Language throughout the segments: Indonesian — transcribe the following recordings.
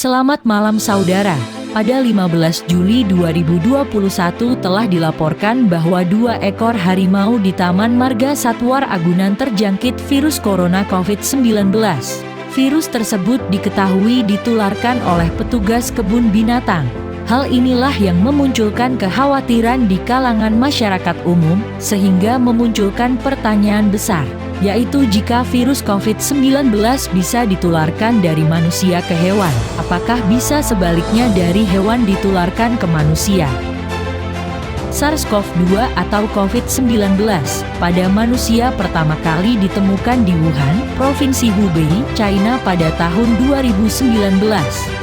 Selamat malam saudara. Pada 15 Juli 2021 telah dilaporkan bahwa 2 ekor harimau di Taman Marga Satwa Ragunan terjangkit virus corona COVID-19. Virus tersebut diketahui ditularkan oleh petugas kebun binatang. Hal inilah yang memunculkan kekhawatiran di kalangan masyarakat umum, sehingga memunculkan pertanyaan besar, yaitu jika virus COVID-19 bisa ditularkan dari manusia ke hewan, apakah bisa sebaliknya dari hewan ditularkan ke manusia? SARS-CoV-2 atau COVID-19 pada manusia pertama kali ditemukan di Wuhan, Provinsi Hubei, China pada tahun 2019.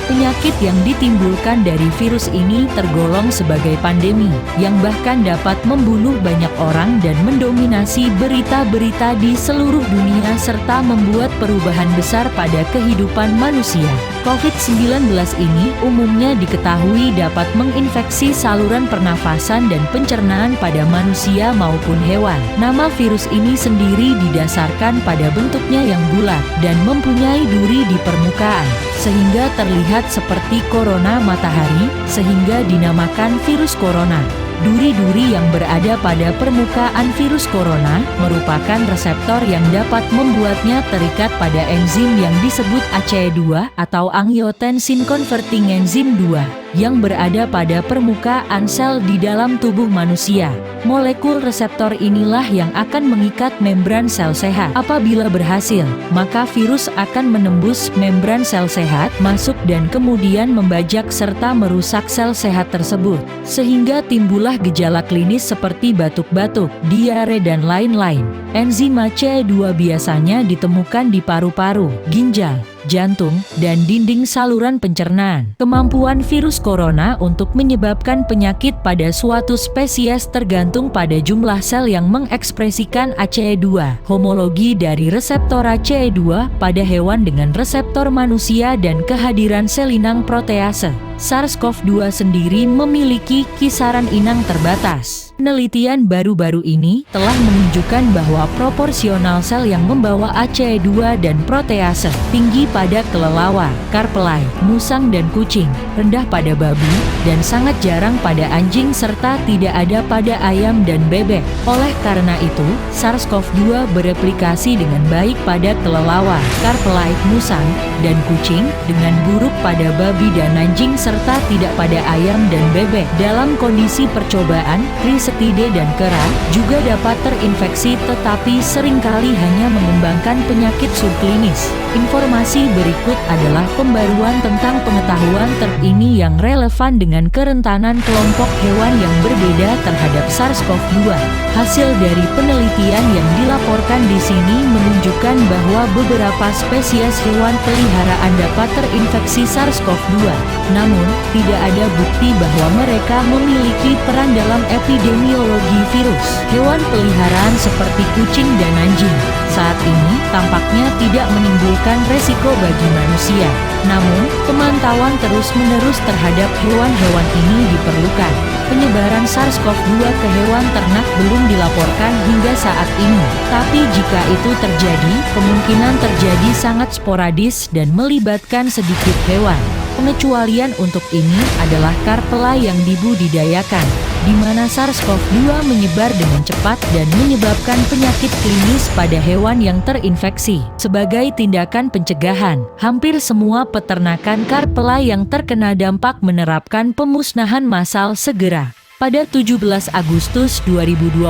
Penyakit yang ditimbulkan dari virus ini tergolong sebagai pandemi, yang bahkan dapat membunuh banyak orang dan mendominasi berita-berita di seluruh dunia serta membuat perubahan besar pada kehidupan manusia. COVID-19 ini umumnya diketahui dapat menginfeksi saluran pernafasan dan pencernaan pada manusia maupun hewan. Nama virus ini sendiri didasarkan pada bentuknya yang bulat dan mempunyai duri di permukaan, sehingga terlihat seperti korona matahari, sehingga dinamakan virus corona. Duri-duri yang berada pada permukaan virus corona merupakan reseptor yang dapat membuatnya terikat pada enzim yang disebut ACE2 atau Angiotensin Converting Enzyme 2 yang berada pada permukaan sel di dalam tubuh manusia. Molekul reseptor inilah yang akan mengikat membran sel sehat. Apabila berhasil, maka virus akan menembus membran sel sehat, masuk dan kemudian membajak serta merusak sel sehat tersebut, sehingga timbullah gejala klinis seperti batuk-batuk, diare dan lain-lain. Enzim ACE2 biasanya ditemukan di paru-paru, ginjal, jantung, dan dinding saluran pencernaan. Kemampuan virus corona untuk menyebabkan penyakit pada suatu spesies tergantung pada jumlah sel yang mengekspresikan ACE2. Homologi dari reseptor ACE2 pada hewan dengan reseptor manusia dan kehadiran sel inang protease. SARS-CoV-2 sendiri memiliki kisaran inang terbatas. Penelitian baru-baru ini telah menunjukkan bahwa proporsional sel yang membawa ACE2 dan protease tinggi pada kelelawar, karpelai, musang dan kucing, rendah pada babi, dan sangat jarang pada anjing serta tidak ada pada ayam dan bebek. Oleh karena itu, SARS-CoV-2 bereplikasi dengan baik pada kelelawar, karpelai, musang, dan kucing, dengan buruk pada babi dan anjing serta tidak pada ayam dan bebek. Dalam kondisi percobaan, Crisetidae dan kera juga dapat terinfeksi tetapi seringkali hanya mengembangkan penyakit subklinis. Informasi berikut adalah pembaruan tentang pengetahuan terkini yang relevan dengan kerentanan kelompok hewan yang berbeda terhadap SARS-CoV-2. Hasil dari penelitian yang dilaporkan di sini menunjukkan bahwa beberapa spesies hewan peliharaan dapat terinfeksi SARS-CoV-2. Namun, tidak ada bukti bahwa mereka memiliki peran dalam epidemiologi virus. Hewan peliharaan seperti kucing dan anjing saat ini tampaknya tidak menimbulkan resiko bagi manusia. Namun, pemantauan terus-menerus terhadap hewan-hewan ini diperlukan. Penyebaran SARS-CoV-2 ke hewan ternak belum dilaporkan hingga saat ini. Tapi jika itu terjadi, kemungkinan terjadi sangat sporadis dan melibatkan sedikit hewan. Pengecualian untuk ini adalah karpelai yang dibudidayakan, di mana SARS-CoV-2 menyebar dengan cepat dan menyebabkan penyakit klinis pada hewan yang terinfeksi. Sebagai tindakan pencegahan, hampir semua peternakan karpelai yang terkena dampak menerapkan pemusnahan massal segera. Pada 17 Agustus 2020,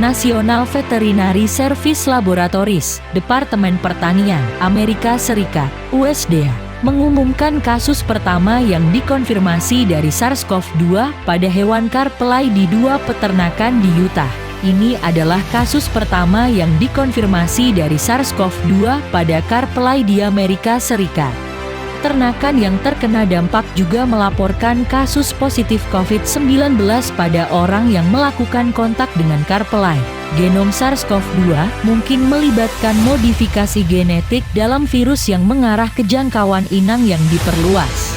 National Veterinary Service Laboratories, Departemen Pertanian, Amerika Serikat, USDA, mengumumkan kasus pertama yang dikonfirmasi dari SARS-CoV-2 pada hewan karpelai di 2 peternakan di Utah. Ini adalah kasus pertama yang dikonfirmasi dari SARS-CoV-2 pada karpelai di Amerika Serikat. Ternakan yang terkena dampak juga melaporkan kasus positif COVID-19 pada orang yang melakukan kontak dengan karpelai. Genom SARS-CoV-2 mungkin melibatkan modifikasi genetik dalam virus yang mengarah ke jangkauan inang yang diperluas.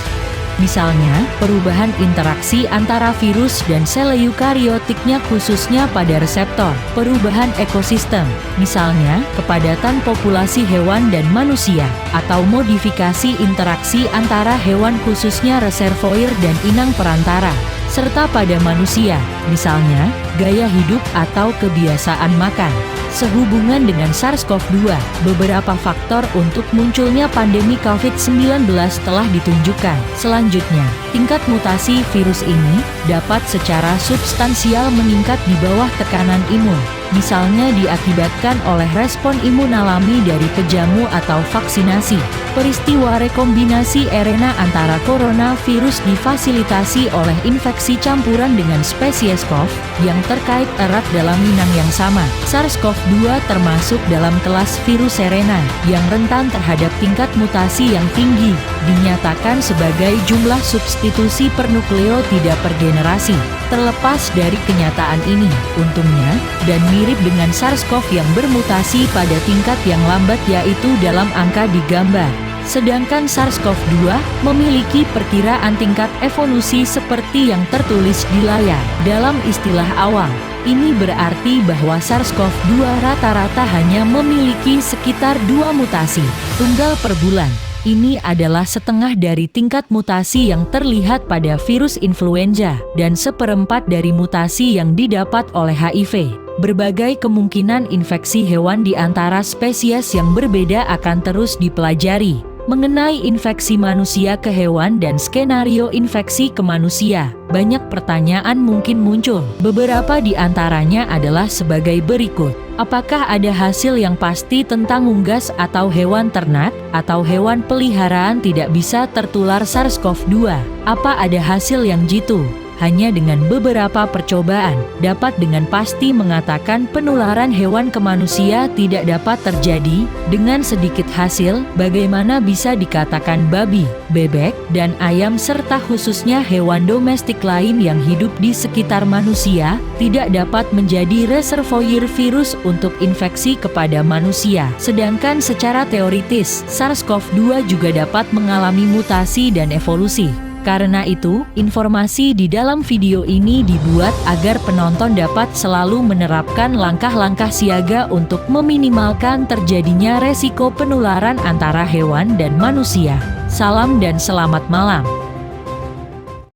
Misalnya, perubahan interaksi antara virus dan sel eukariotiknya khususnya pada reseptor, perubahan ekosistem, misalnya kepadatan populasi hewan dan manusia, atau modifikasi interaksi antara hewan khususnya reservoir dan inang perantara, serta pada manusia, misalnya gaya hidup atau kebiasaan makan. Sehubungan dengan SARS-CoV-2, beberapa faktor untuk munculnya pandemi COVID-19 telah ditunjukkan. Selanjutnya, tingkat mutasi virus ini dapat secara substansial meningkat di bawah tekanan imun, misalnya diakibatkan oleh respon imun alami dari pejamu atau vaksinasi. Peristiwa rekombinasi RNA antara coronavirus difasilitasi oleh infeksi campuran dengan spesies CoV yang terkait erat dalam inang yang sama. SARS-CoV-2 termasuk dalam kelas virus RNA yang rentan terhadap tingkat mutasi yang tinggi, dinyatakan sebagai jumlah substitusi per nukleo tidak per generasi. Terlepas dari kenyataan ini, untungnya, dan mirip dengan SARS-CoV yang bermutasi pada tingkat yang lambat yaitu dalam angka digambar. Sedangkan SARS-CoV-2 memiliki perkiraan tingkat evolusi seperti yang tertulis di layar. Dalam istilah awal, ini berarti bahwa SARS-CoV-2 rata-rata hanya memiliki sekitar 2 mutasi tunggal per bulan. Ini adalah setengah dari tingkat mutasi yang terlihat pada virus influenza dan seperempat dari mutasi yang didapat oleh HIV. Berbagai kemungkinan infeksi hewan di antara spesies yang berbeda akan terus dipelajari. Mengenai infeksi manusia ke hewan dan skenario infeksi ke manusia, banyak pertanyaan mungkin muncul. Beberapa di antaranya adalah sebagai berikut. Apakah ada hasil yang pasti tentang unggas atau hewan ternak atau hewan peliharaan tidak bisa tertular SARS-CoV-2? Apa ada hasil yang jitu? Hanya dengan beberapa percobaan, dapat dengan pasti mengatakan penularan hewan ke manusia tidak dapat terjadi. Dengan sedikit hasil, bagaimana bisa dikatakan babi, bebek, dan ayam serta khususnya hewan domestik lain yang hidup di sekitar manusia, tidak dapat menjadi reservoir virus untuk infeksi kepada manusia. Sedangkan secara teoritis, SARS-CoV-2 juga dapat mengalami mutasi dan evolusi. Karena itu, informasi di dalam video ini dibuat agar penonton dapat selalu menerapkan langkah-langkah siaga untuk meminimalkan terjadinya resiko penularan antara hewan dan manusia. Salam dan selamat malam.